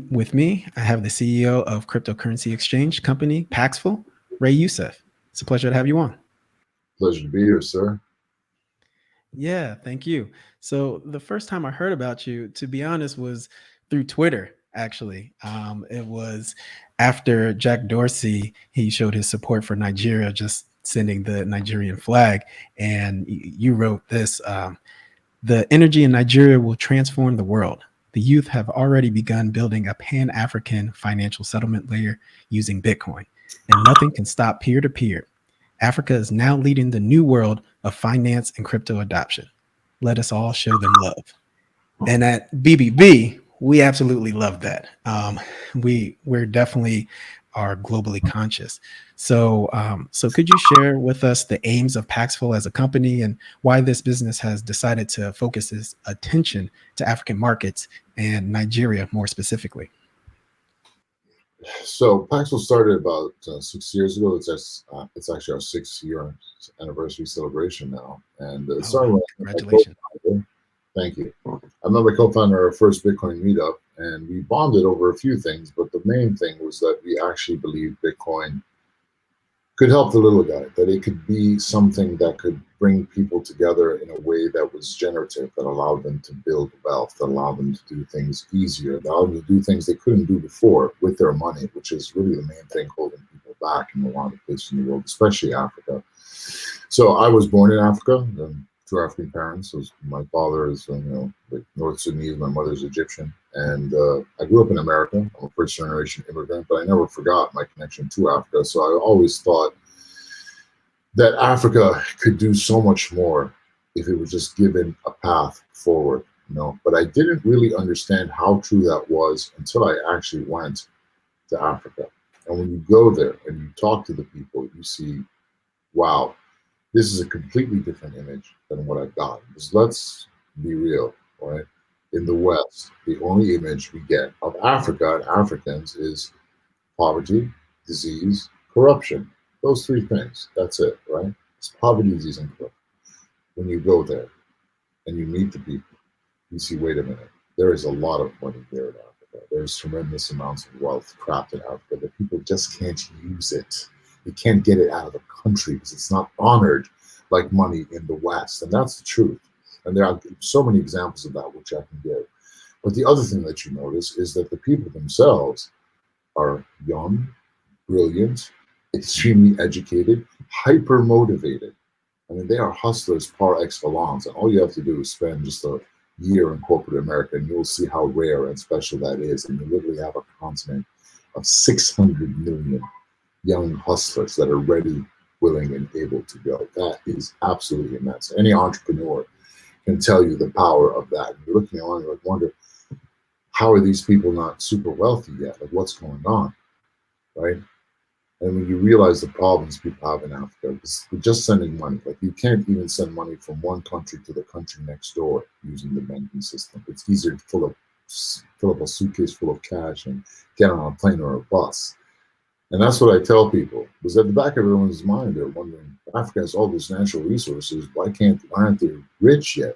With me, I have the CEO of cryptocurrency exchange company Paxful, Ray Youssef. It's a pleasure to have you on. Pleasure to be here, sir. Yeah, thank you. So the first time I heard about you, to be honest, was through Twitter. Actually, it was after Jack Dorsey. He showed his support for Nigeria, just sending the Nigerian flag, and you wrote this: "The energy in Nigeria will transform the world. The youth have already begun building a pan-African financial settlement layer using Bitcoin, and nothing can stop peer-to-peer. Africa is now leading the new world of finance and crypto adoption. Let us all show them love." And at BBB, we absolutely love that. We're definitely are globally conscious. So could you share with us the aims of Paxful as a company and why this business has decided to focus its attention to African markets and Nigeria more specifically? So Paxful started about 6 years ago. It's actually our 6 year anniversary celebration now, and it Oh, started wow. with my Congratulations. co-founder. Thank you. I met my co-founder at our first Bitcoin meetup, and we bonded over a few things. But the main thing was that we actually believed Bitcoin could help the little guy, that it could be something that could bring people together in a way that was generative, that allowed them to build wealth, that allowed them to do things easier, that allowed them to do things they couldn't do before with their money, which is really the main thing holding people back in a lot of places in the world, especially Africa. So I was born in Africa, two African parents. So my father is, like North Sudanese, my mother's Egyptian, and I grew up in America. I'm a first generation immigrant, but I never forgot my connection to Africa. So I always thought that Africa could do so much more if it was just given a path forward, But I didn't really understand how true that was until I actually went to Africa. And when you go there and you talk to the people, you see, wow, this is a completely different image than what I've got. Because let's be real, right? In the West, the only image we get of Africa and Africans is poverty, disease, corruption. Those three things. That's it, right? It's poverty, disease, and corruption. When you go there and you meet the people, you see, wait a minute, there is a lot of money here in Africa. There's tremendous amounts of wealth trapped in Africa that people just can't use it. You can't get it out of the country because it's not honored like money in the West. And that's the truth. And there are so many examples of that which I can give. But the other thing that you notice is that the people themselves are young, brilliant, extremely educated, hyper motivated. I mean, they are hustlers par excellence. And all you have to do is spend just a year in corporate America and you'll see how rare and special that is. And you literally have a continent of 600 million young hustlers that are ready, willing, and able to go. That is absolutely immense. Any entrepreneur can tell you the power of that. And you're looking around, you like wonder, how are these people not super wealthy yet? Like, what's going on, right? And when you realize the problems people have in Africa, it's just sending money. Like, you can't even send money from one country to the country next door using the banking system. It's easier to fill up a suitcase full of cash and get on a plane or a bus. And that's what I tell people, because at the back of everyone's mind, they're wondering, Africa has all these natural resources. Why aren't they rich yet?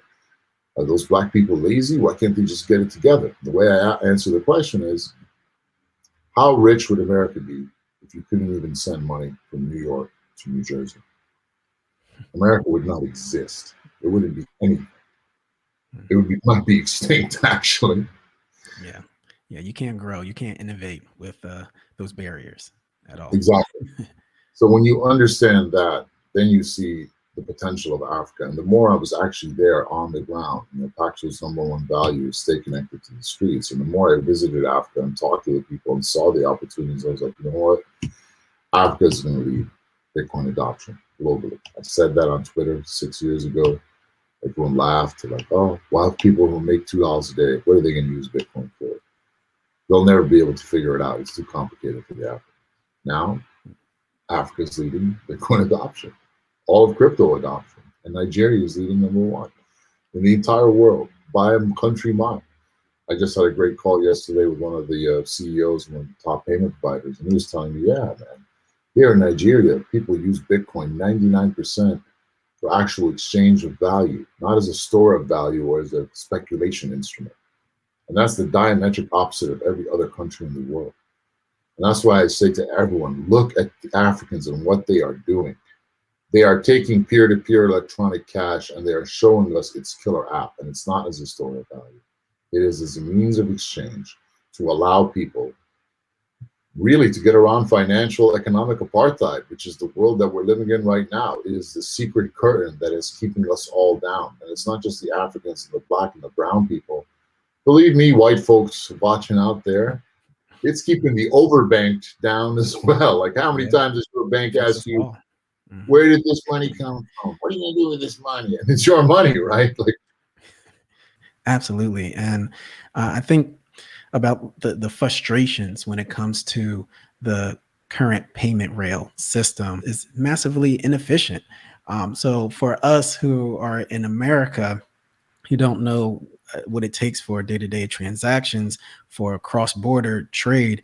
Are those black people lazy? Why can't they just get it together? The way I answer the question is, how rich would America be if you couldn't even send money from New York to New Jersey? America would not exist. It wouldn't be anything. It might be extinct, actually. Yeah. Yeah. You can't grow. You can't innovate with those barriers at all. Exactly. So when you understand that, then you see the potential of Africa. And the more I was actually there on the ground, Paxful's number one value is stay connected to the streets. And the more I visited Africa and talked to the people and saw the opportunities, I was like, you know what? Africa is going to lead Bitcoin adoption globally. I said that on Twitter 6 years ago. Everyone laughed. Like, oh, why have people who make $2 a day? What are they going to use Bitcoin for? They'll never be able to figure it out. It's too complicated for the Africans. Now, Africa is leading Bitcoin adoption, all of crypto adoption, and Nigeria is leading number one in the entire world by a country mile. I just had a great call yesterday with one of the CEOs and one of the top payment providers, and he was telling me, yeah, man, here in Nigeria, people use Bitcoin 99% for actual exchange of value, not as a store of value or as a speculation instrument. And that's the diametric opposite of every other country in the world. And that's why I say to everyone, look at the Africans and what they are doing. They are taking peer-to-peer electronic cash and they are showing us its killer app. And it's not as a store of value. It is as a means of exchange to allow people really to get around financial economic apartheid, which is the world that we're living in right now. It is the secret curtain that is keeping us all down. And it's not just the Africans and the black and the brown people. Believe me, white folks watching out there, it's keeping the overbanked down as well. Like how many times does your bank ask you, where did this money come from? What are you going to do with this money? And it's your money, right? Like, absolutely. And I think about the frustrations when it comes to the current payment rail system is massively inefficient. So for us who are in America, who don't know what it takes for day-to-day transactions, for cross-border trade,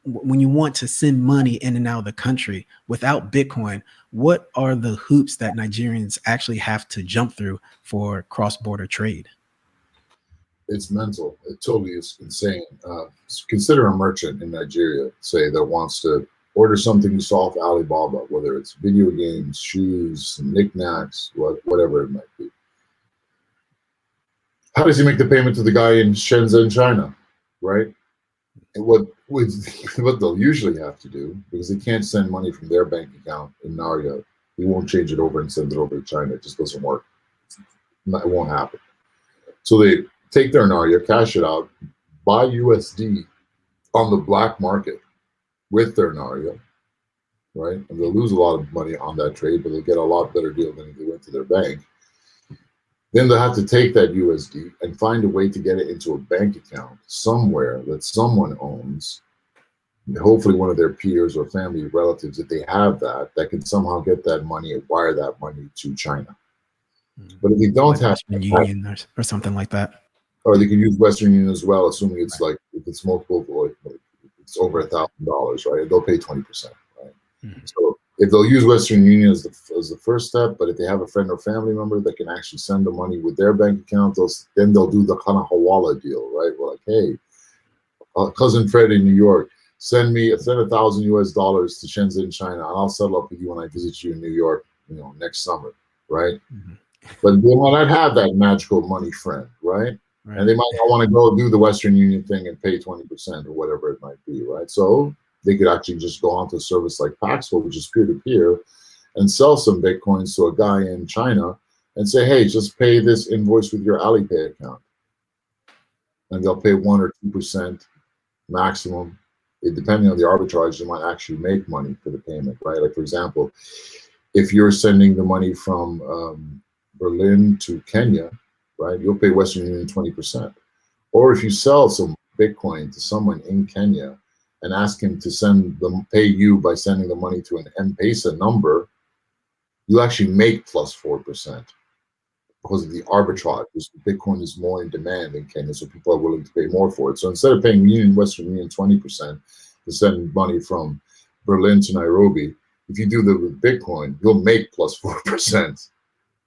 when you want to send money in and out of the country without Bitcoin, what are the hoops that Nigerians actually have to jump through for cross-border trade? it's mental. It totally is insane. Consider a merchant in Nigeria, say, that wants to order something you saw off Alibaba, whether it's video games, shoes, knickknacks, whatever it might be. How does he make the payment to the guy in Shenzhen, China, right? And what they'll usually have to do, because they can't send money from their bank account in Naira, he won't change it over and send it over to China. It just doesn't work. It won't happen. So they take their Naira, cash it out, buy USD on the black market with their Naira, right? And they'll lose a lot of money on that trade, but they'll get a lot better deal than if they went to their bank. Then they'll have to take that USD and find a way to get it into a bank account somewhere that someone owns, hopefully one of their peers or family relatives, if they have that can somehow get that money and wire that money to China. But if they don't like have Western Union or something like that, or they can use Western Union as well, assuming it's like if it's multiple, like it's over $1,000, right? They'll pay 20%, right? So if they'll use Western Union as the first step, but if they have a friend or family member that can actually send the money with their bank account, then they'll do the kind of Hawala deal, right? We're like, hey, cousin Fred in New York, send $1,000 US to Shenzhen, China, and I'll settle up with you when I visit you in New York, next summer, right? But they might not have that magical money friend, right? And they might not want to go do the Western Union thing and pay 20% or whatever it might be, right? So they could actually just go onto a service like Paxful, which is peer-to-peer, and sell some Bitcoins to a guy in China and say, hey, just pay this invoice with your Alipay account. And they'll pay 1 or 2% maximum. Depending on the arbitrage, you might actually make money for the payment, right? Like, for example, if you're sending the money from Berlin to Kenya, right, you'll pay Western Union 20%. Or if you sell some Bitcoin to someone in Kenya and ask him to pay you by sending the money to an M-Pesa number, you actually make plus 4% because of the arbitrage. Because Bitcoin is more in demand in Kenya, so people are willing to pay more for it. So instead of paying Western Union 20% to send money from Berlin to Nairobi, if you do that with Bitcoin, you'll make plus 4%,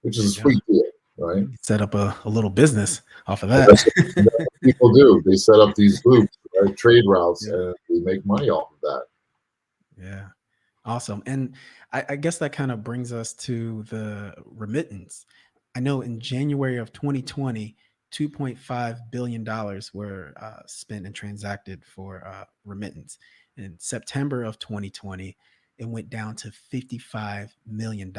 which is a sweet deal, right? Set up a little business off of that. That's what people do. They set up these loops, right? Trade routes, and they make money off of that. Yeah. Awesome. And I guess that kind of brings us to the remittance. I know in January of 2020, $2.5 billion were spent and transacted for remittance. In September of 2020, it went down to $55 million.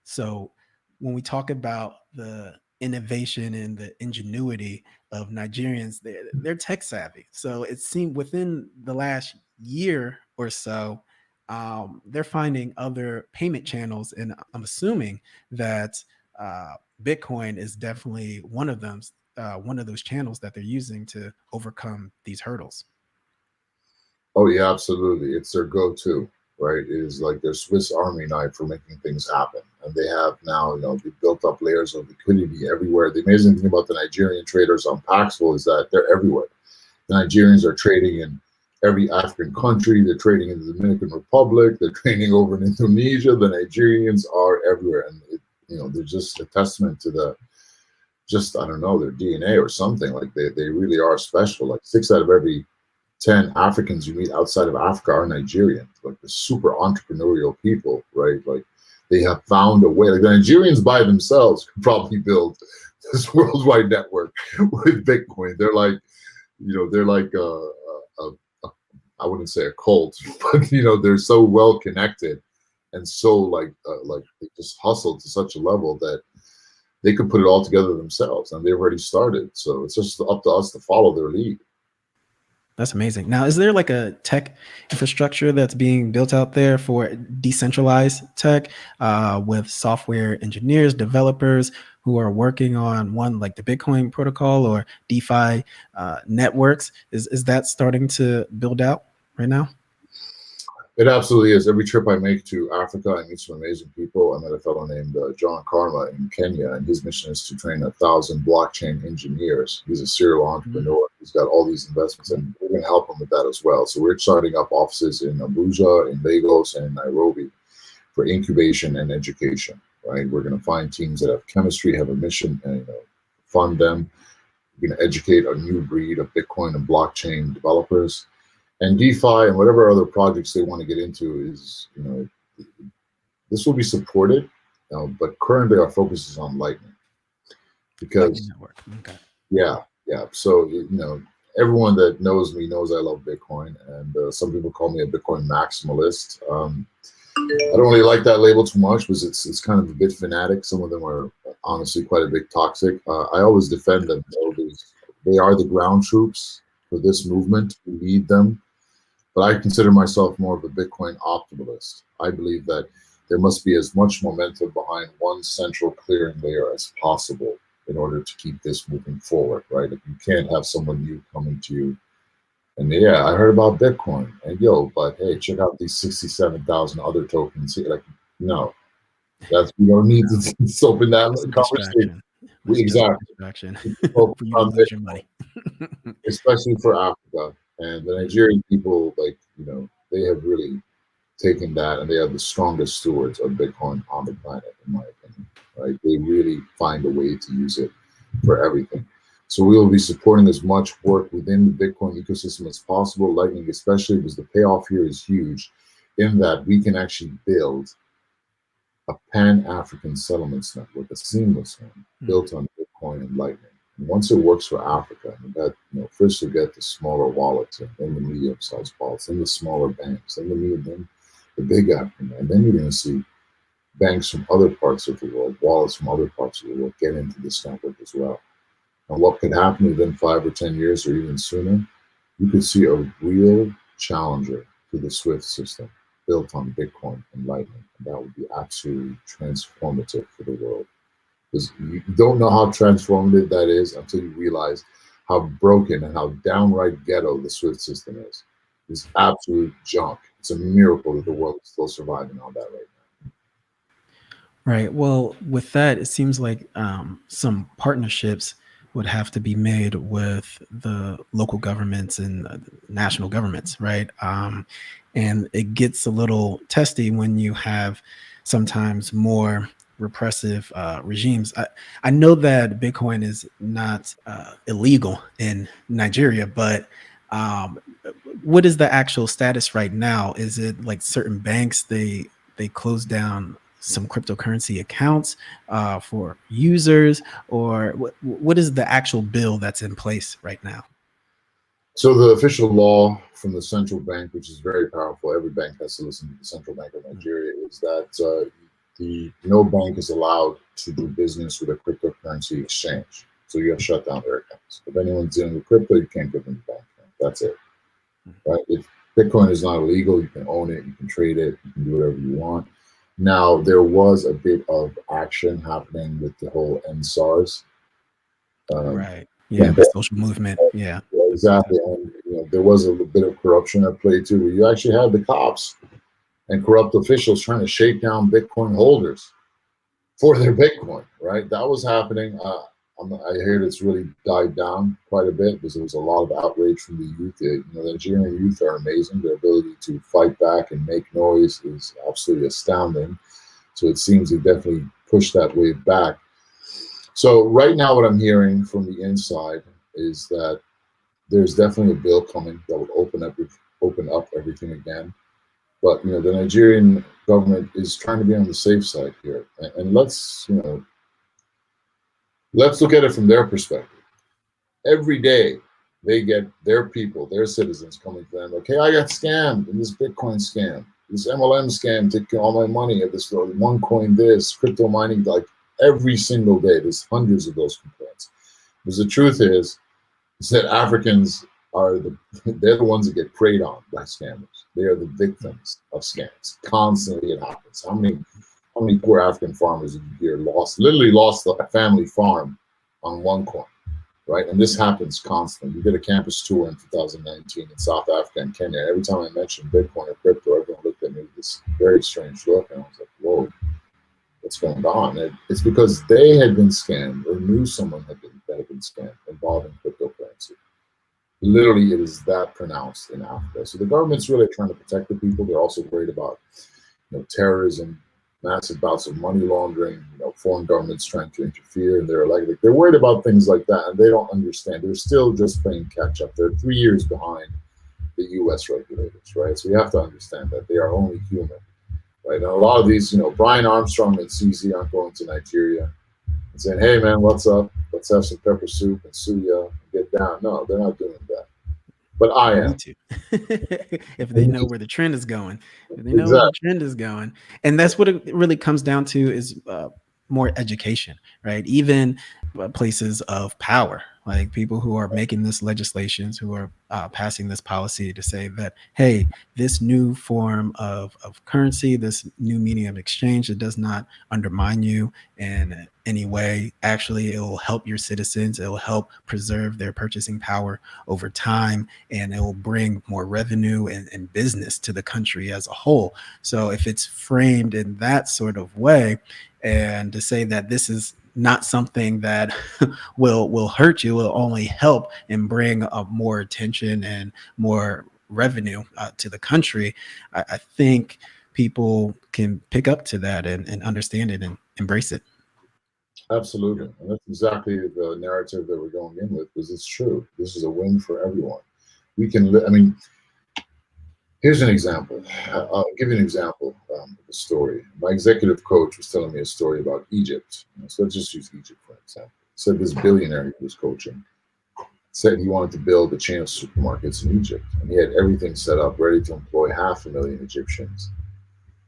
So when we talk about the innovation and the ingenuity of Nigerians, they're tech savvy. So it seemed within the last year or so, they're finding other payment channels, and I'm assuming that Bitcoin is definitely one of them, one of those channels that they're using to overcome these hurdles. Oh yeah, absolutely. It's their go-to, right? It is like their Swiss Army knife for making things happen. And they have now, they've built up layers of liquidity everywhere. The amazing thing about the Nigerian traders on Paxful is that they're everywhere. The Nigerians are trading in every African country. They're trading in the Dominican Republic. They're trading over in Indonesia. The Nigerians are everywhere, and they're just a testament to the just I don't know their DNA or something. Like they really are special. Like 6 out of every 10 Africans you meet outside of Africa are Nigerian. Like the super entrepreneurial people, right? Like they have found a way. Like the Nigerians by themselves could probably build this worldwide network with Bitcoin. They're like I wouldn't say a cult, but they're so well connected and so like they just hustled to such a level that they could put it all together themselves, and they've already started. So it's just up to us to follow their lead. That's amazing. Now, is there like a tech infrastructure that's being built out there for decentralized tech with software engineers, developers who are working on one like the Bitcoin protocol or DeFi networks? Is that starting to build out right now? It absolutely is. Every trip I make to Africa, I meet some amazing people. I met a fellow named John Karma in Kenya, and his mission is to train 1,000 blockchain engineers. He's a serial entrepreneur. He's got all these investments, and we're going to help him with that as well. So we're starting up offices in Abuja, in Lagos, and Nairobi for incubation and education. Right? We're going to find teams that have chemistry, have a mission, and fund them. We're going to educate a new breed of Bitcoin and blockchain developers. And DeFi and whatever other projects they want to get into is, this will be supported, but currently our focus is on Lightning because, okay. yeah. So, everyone that knows me knows I love Bitcoin, and some people call me a Bitcoin maximalist. I don't really like that label too much because it's kind of a bit fanatic. Some of them are honestly quite a bit toxic. I always defend them. They are the ground troops for this movement. We need them. But I consider myself more of a Bitcoin optimalist. I believe that there must be as much momentum behind one central clearing layer as possible in order to keep this moving forward, right? If you can't have someone new coming to you and I heard about Bitcoin and but hey, check out these 67,000 other tokens here. Like, no, we don't need to open that conversation. Exactly. Distraction for you to lose your money. Especially for Africa. And the Nigerian people, they have really taken that, and they are the strongest stewards of Bitcoin on the planet, in my opinion. Right? They really find a way to use it for everything. So we will be supporting as much work within the Bitcoin ecosystem as possible. Lightning, especially, because the payoff here is huge, in that we can actually build a Pan-African settlements network, a seamless one, built on Bitcoin and Lightning. Once it works for Africa, first you get the smaller wallets, and then the medium-sized wallets, then the smaller banks, then the big African, and then you're going to see banks from other parts of the world, wallets from other parts of the world get into this network as well. And what could happen within 5 or 10 years or even sooner, you could see a real challenger to the SWIFT system built on Bitcoin and Lightning. And that would be absolutely transformative for the world. Because you don't know how transformative that is until you realize how broken and how downright ghetto the SWIFT system is. It's absolute junk. It's a miracle that the world is still surviving on that right now. Right. Well, with that, it seems like some partnerships would have to be made with the local governments and national governments, right? And it gets a little testy when you have sometimes more repressive regimes. I know that Bitcoin is not illegal in Nigeria, but what is the actual status right now? Is it like certain banks they close down some cryptocurrency accounts for users, or what is the actual bill that's in place right now? So the official law from the central bank, which is very powerful, every bank has to listen to the central bank of Nigeria, is that no bank is allowed to do business with a cryptocurrency exchange. So you have to shut down their accounts. If anyone's dealing with crypto, you can't give them a bank account. That's it. Right? If Bitcoin is not illegal, you can own it, you can trade it, you can do whatever you want. Now, there was a bit of action happening with the whole NSARS. Right. Yeah, the social movement. Yeah. Exactly. And there was a bit of corruption at play too, where you actually had the cops and corrupt officials trying to shake down Bitcoin holders for their Bitcoin, right? That was happening. I heard it's really died down quite a bit because there was a lot of outrage from the youth. The Nigerian youth are amazing. Their ability to fight back and make noise is absolutely astounding. So it seems they definitely pushed that wave back. So right now, what I'm hearing from the inside is that there's definitely a bill coming that would open up everything again. But the Nigerian government is trying to be on the safe side here, and let's look at it from their perspective. Every day, they get their people, their citizens coming to them like, "Hey, I got scammed in this Bitcoin scam, this MLM scam, taking all my money at this one coin, this crypto mining." Like every single day, there's hundreds of those complaints. Because the truth is that Africans they're the ones that get preyed on by scammers. They are the victims of scams. Constantly it happens. How many poor African farmers did you hear literally lost a family farm on one coin, right? And this happens constantly. We did a campus tour in 2019 in South Africa and Kenya. Every time I mentioned Bitcoin or crypto, everyone looked at me with this very strange look, and I was like, "Whoa, what's going on?" It's because they had been scammed or knew someone that had been scammed involving cryptocurrency. Literally, it is that pronounced in Africa. So the government's really trying to protect the people. They're also worried about terrorism, massive bouts of money laundering, foreign governments trying to interfere, and they're worried about things like that, and they don't understand. They're still just playing catch up. They're 3 years behind the U.S. regulators, right? So you have to understand that they are only human, right? And a lot of these, Brian Armstrong and CZ aren't going to Nigeria and saying, "Hey, man, what's up? Let's have some pepper soup and suya and get down." No, they're not doing that. But I They am. need to. If they know where the trend is going. If they know where the Exactly. trend is going. And that's what it really comes down to is more education, right? Even places of power, like people who are making this legislations, who are passing this policy to say that, hey, this new form of currency, this new medium of exchange, it does not undermine you in any way. Actually, it will help your citizens. It will help preserve their purchasing power over time, and it will bring more revenue and business to the country as a whole. So if it's framed in that sort of way, and to say that this is not something that will hurt you, will only help and bring more attention and more revenue to the country, I think people can pick up to that and understand it and embrace it. Absolutely. And that's exactly the narrative that we're going in with, because it's true. This is a win for everyone. We can, here's an example. I'll give you an example of a story. My executive coach was telling me a story about Egypt. So let's just use Egypt for example. He said this billionaire he was coaching said he wanted to build a chain of supermarkets in Egypt. And he had everything set up, ready to employ 500,000 Egyptians.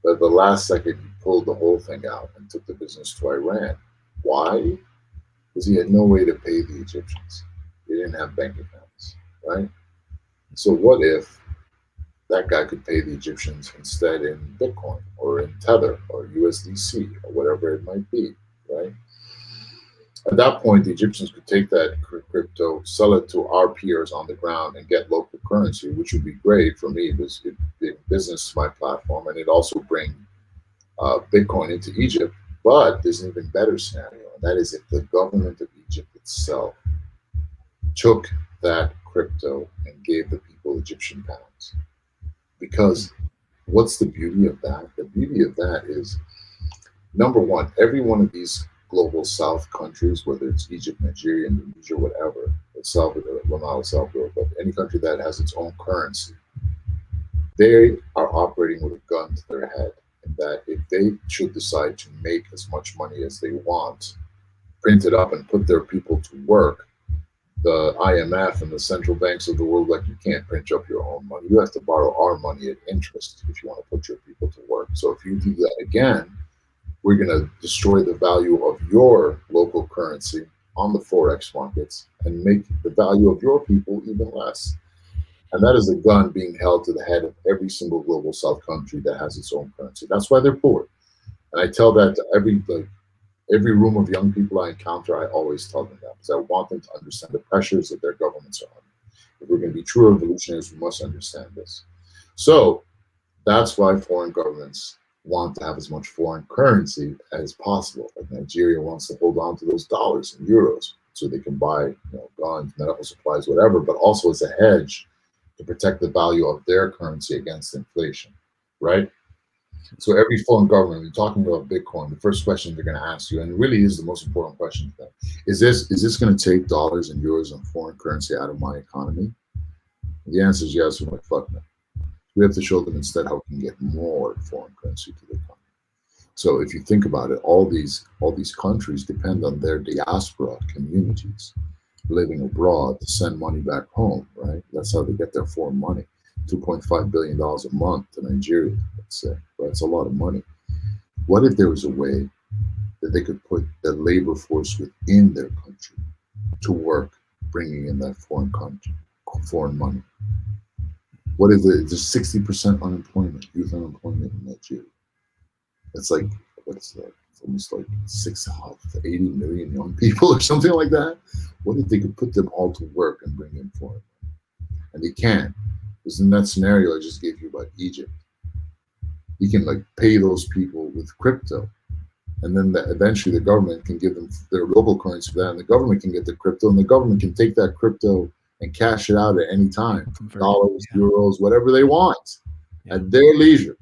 But at the last second, he pulled the whole thing out and took the business to Iran. Why? Because he had no way to pay the Egyptians. They didn't have bank accounts, right? So what if that guy could pay the Egyptians instead in Bitcoin or in Tether or USDC or whatever it might be, right? At that point, the Egyptians could take that crypto, sell it to our peers on the ground, and get local currency, which would be great for me because it business my platform, and it also bring Bitcoin into Egypt. But there's an even better scenario, and that is if the government of Egypt itself took that crypto and gave the people Egyptian pounds. Because what's the beauty of that? The beauty of that is, number one, every one of these global South countries, whether it's Egypt, Nigeria, Indonesia, whatever, El Salvador, well, not El Salvador, but any country that has its own currency, they are operating with a gun to their head. And that if they should decide to make as much money as they want, print it up and put their people to work, the IMF and the central banks of the world, like, you can't print up your own money. You have to borrow our money at interest if you want to put your people to work. So if you do that again, we're going to destroy the value of your local currency on the Forex markets and make the value of your people even less. And that is a gun being held to the head of every single global South country that has its own currency. That's why they're poor. And I tell that to every room of young people I encounter. I always tell them that because I want them to understand the pressures that their governments are under. If we're going to be true revolutionaries, we must understand this. So that's why foreign governments want to have as much foreign currency as possible. Like Nigeria wants to hold on to those dollars and euros. so they can buy, guns, medical supplies, whatever, but also as a hedge to protect the value of their currency against inflation, right? So every foreign government, when you're talking about Bitcoin, the first question they're going to ask you, and really is the most important question, is this going to take dollars and euros and foreign currency out of my economy? The answer is yes. We're like, fuck no. We have to show them instead how we can get more foreign currency to the economy. So if you think about it, all these countries depend on their diaspora communities living abroad to send money back home, right? That's how they get their foreign money. $2.5 billion a month to Nigeria, let's say. That's a lot of money. What if there was a way that they could put the labor force within their country to work, bringing in that foreign money? What if there's 60% unemployment, youth unemployment in Nigeria? That's like, what's that? It's almost like 80 million young people or something like that. What if they could put them all to work and bring in foreign money? And they can. Because in that scenario I just gave you about Egypt, you can like pay those people with crypto, and then eventually the government can give them their local currency for that, and the government can get the crypto, and the government can take that crypto and cash it out at any time, dollars, euros, whatever they want, at their leisure.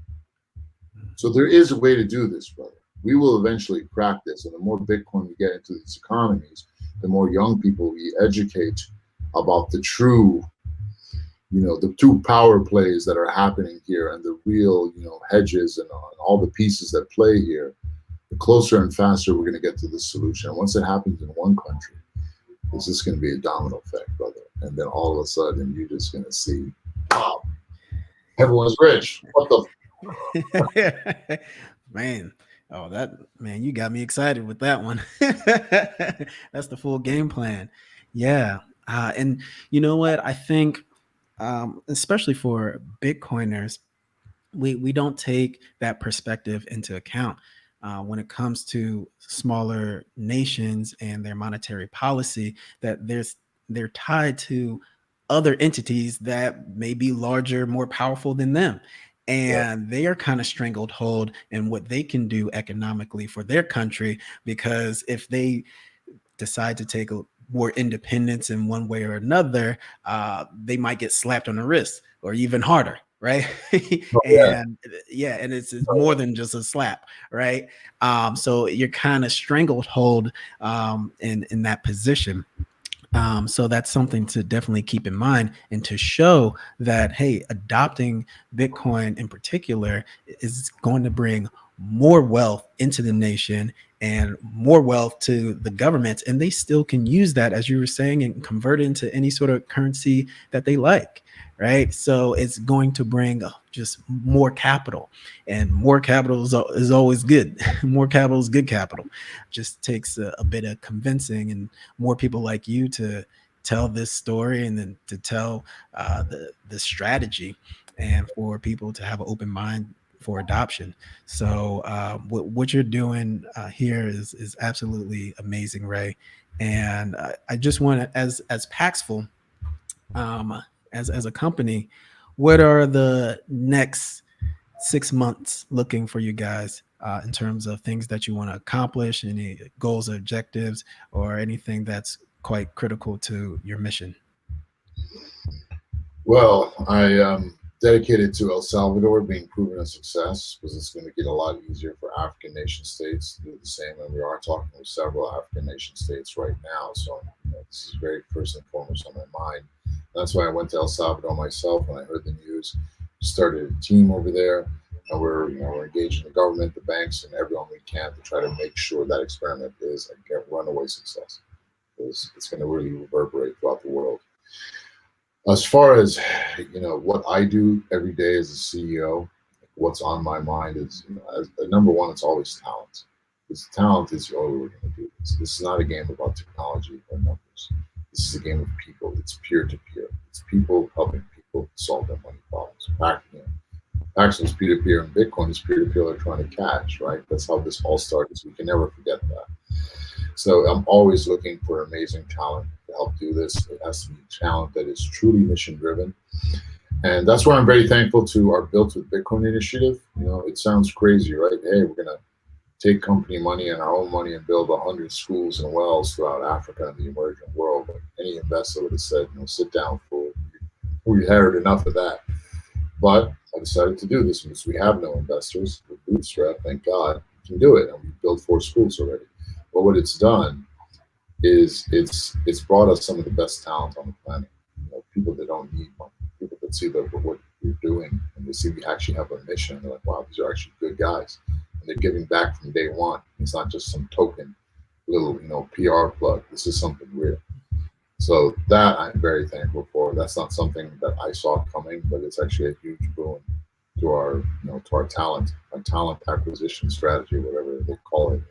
So there is a way to do this, brother. We will eventually crack this, and the more Bitcoin we get into these economies, the more young people we educate about the true, the two power plays that are happening here, and the real, hedges and all the pieces that play here, the closer and faster we're going to get to this solution. And once it happens in one country, it's just going to be a domino effect, brother. And then all of a sudden, you're just going to see, wow, everyone's rich. What the man? Oh, man, you got me excited with that one. That's the full game plan. Yeah. And you know what? I think, especially for Bitcoiners, we don't take that perspective into account when it comes to smaller nations and their monetary policy, that they're tied to other entities that may be larger, more powerful than them. And they are kind of strangled hold in what they can do economically for their country, because if they decide to take more independence in one way or another, they might get slapped on the wrist or even harder, right? And and it's more than just a slap, right? So you're kind of strangled hold in that position. So that's something to definitely keep in mind, and to show that, hey, adopting Bitcoin in particular is going to bring more wealth into the nation and more wealth to the government, and they still can use that, as you were saying, and convert it into any sort of currency that they like, right? So it's going to bring just more capital, and more capital is always good. More capital is good capital. Just takes a bit of convincing and more people like you to tell this story, and then to tell the strategy, and for people to have an open mind for adoption. So what you're doing here is absolutely amazing, Ray. And I just want to, as Paxful, as a company, what are the next 6 months looking for you guys in terms of things that you want to accomplish, any goals or objectives, or anything that's quite critical to your mission? Well, I dedicated to El Salvador being proven a success, because it's going to get a lot easier for African nation states to do the same. And we are talking with several African nation states right now. So this is very first and foremost on my mind. That's why I went to El Salvador myself when I heard the news. Started a team over there, and we're engaging the government, the banks, and everyone we can to try to make sure that experiment is a runaway success, because it's going to really reverberate throughout the world. As far as what I do every day as a CEO, what's on my mind is, number one, it's always talent. Because talent is the only way we're going to do this. This is not a game about technology or numbers. This is a game of people. It's peer to peer. It's people helping people solve their money problems. Paxful is peer to peer, and Bitcoin is peer to peer electronic cash, right? That's how this all started. So we can never forget that. So I'm always looking for amazing talent to help do this. It has to be talent that is truly mission driven. And that's why I'm very thankful to our Built with Bitcoin initiative. It sounds crazy, right? Hey, we're going to take company money and our own money and build 100 schools and wells throughout Africa and the emerging world. But any investor would have said, sit down, fool. We heard enough of that. But I decided to do this because we have no investors. We're bootstrapped, thank God. We can do it, and we've built 4 schools already. But what it's done is it's brought us some of the best talent on the planet. People that don't need money, people that see that what we're doing, and they see we actually have a mission. They're like, wow, these are actually good guys, and they're giving back from day one. It's not just some token little PR plug. This is something real. So that I'm very thankful for. That's not something that I saw coming, but it's actually a huge boon to our to our talent acquisition strategy, whatever they call it.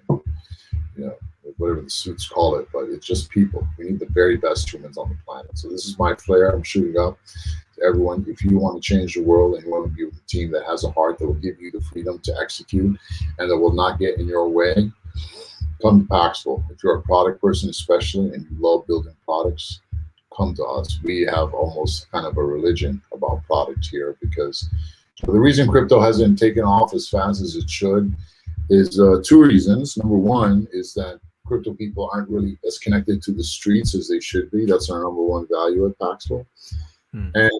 Whatever the suits call it, but it's just people. We need the very best humans on the planet. So this is my flair. I'm shooting up to everyone. If you want to change the world and you want to be with a team that has a heart that will give you the freedom to execute and that will not get in your way, come to Paxful. If you're a product person, especially, and you love building products, come to us. We have almost kind of a religion about product here because the reason crypto hasn't taken off as fast as it should is 2 reasons. Number one is that crypto people aren't really as connected to the streets as they should be. That's our number one value at Paxful. And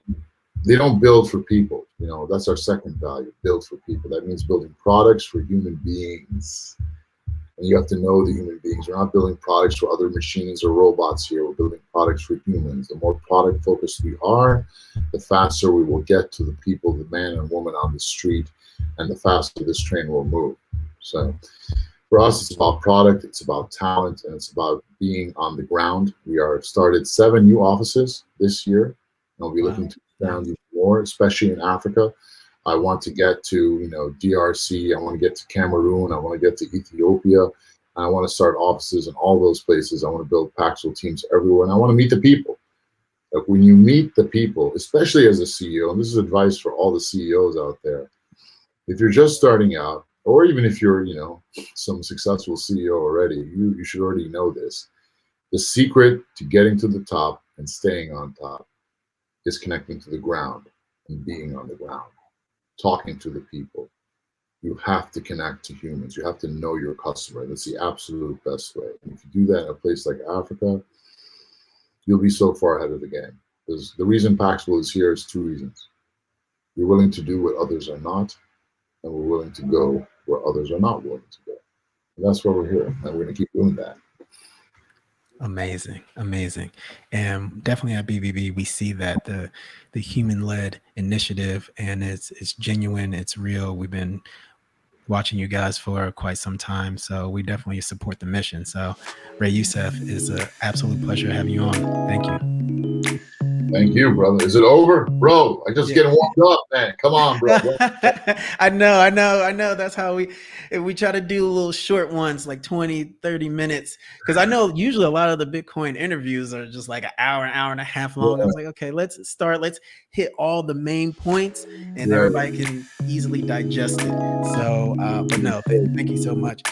they don't build for people. That's our second value, build for people. That means building products for human beings. And you have to know the human beings. We're not building products for other machines or robots here. We're building products for humans. The more product focused we are, the faster we will get to the people, the man and woman on the street, and the faster this train will move. So for us, it's about product, it's about talent, and it's about being on the ground. We are started 7 new offices this year, and we'll be looking to expand even more, especially in Africa. I want to get to DRC, I want to get to Cameroon, I want to get to Ethiopia, and I want to start offices in all those places. I want to build Paxful teams everywhere, and I want to meet the people. Like when you meet the people, especially as a CEO, and this is advice for all the CEOs out there, if you're just starting out, or even if you're, some successful CEO already, you should already know this. The secret to getting to the top and staying on top is connecting to the ground and being on the ground, talking to the people. You have to connect to humans. You have to know your customer. That's the absolute best way. And if you do that in a place like Africa, you'll be so far ahead of the game. Because the reason Paxful is here is 2 reasons. You're willing to do what others are not, and we're willing to go where others are not willing to go. And that's why we're here, and we're going to keep doing that. Amazing. And definitely at BBB, we see that the human-led initiative, and it's genuine, it's real. We've been watching you guys for quite some time, so we definitely support the mission. So Ray Youssef, is an absolute pleasure having you on. Thank you. Thank you, brother. Is it over? Bro, I just getting warmed up, man. Come on, bro. I know. That's how we try to do little short ones, like 20, 30 minutes. Because I know usually a lot of the Bitcoin interviews are just like an hour and a half long. I was like, okay, let's hit all the main points and everybody can easily digest it. So, but no, thank you so much.